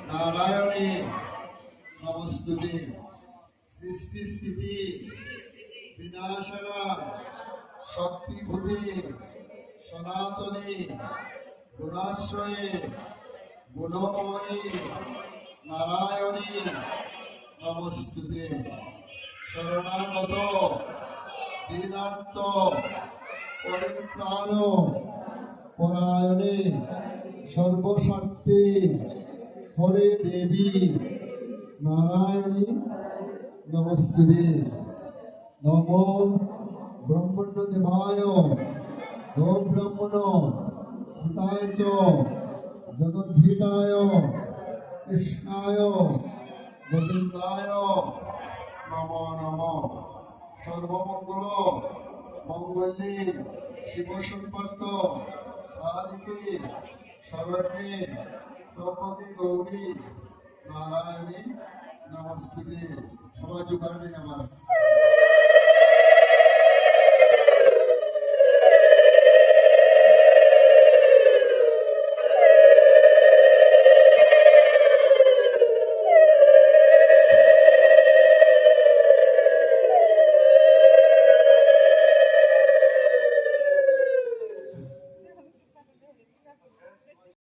নারায়ণী নমস্তুতে। সৃষ্টি স্থিতি বিনাশনা শক্তিভূতে সনাতনী গুণাশ্রয়ে গুণময়ী নারায়ণী নমস্তুতে। শরণাগত দীনার্ত পরিত্রাণ পরায়ণে সর্বশক্তি হরে দেবী নারায়ণী নমস্তুতে। নম ব্রহ্মণ্য দেবায় গো ব্রহ্মণ হিতায় চ জগদ্ধিতায় কৃষ্ণায় গোবিন্দায় নম নম। সর্বমঙ্গল মঙ্গলে শিব সম্পর্ক সাধিকে শরণ্যে প্রভকে গৌরী নারায়ণী নমস্তুতে। সবাই জোগাড় দিন আমার।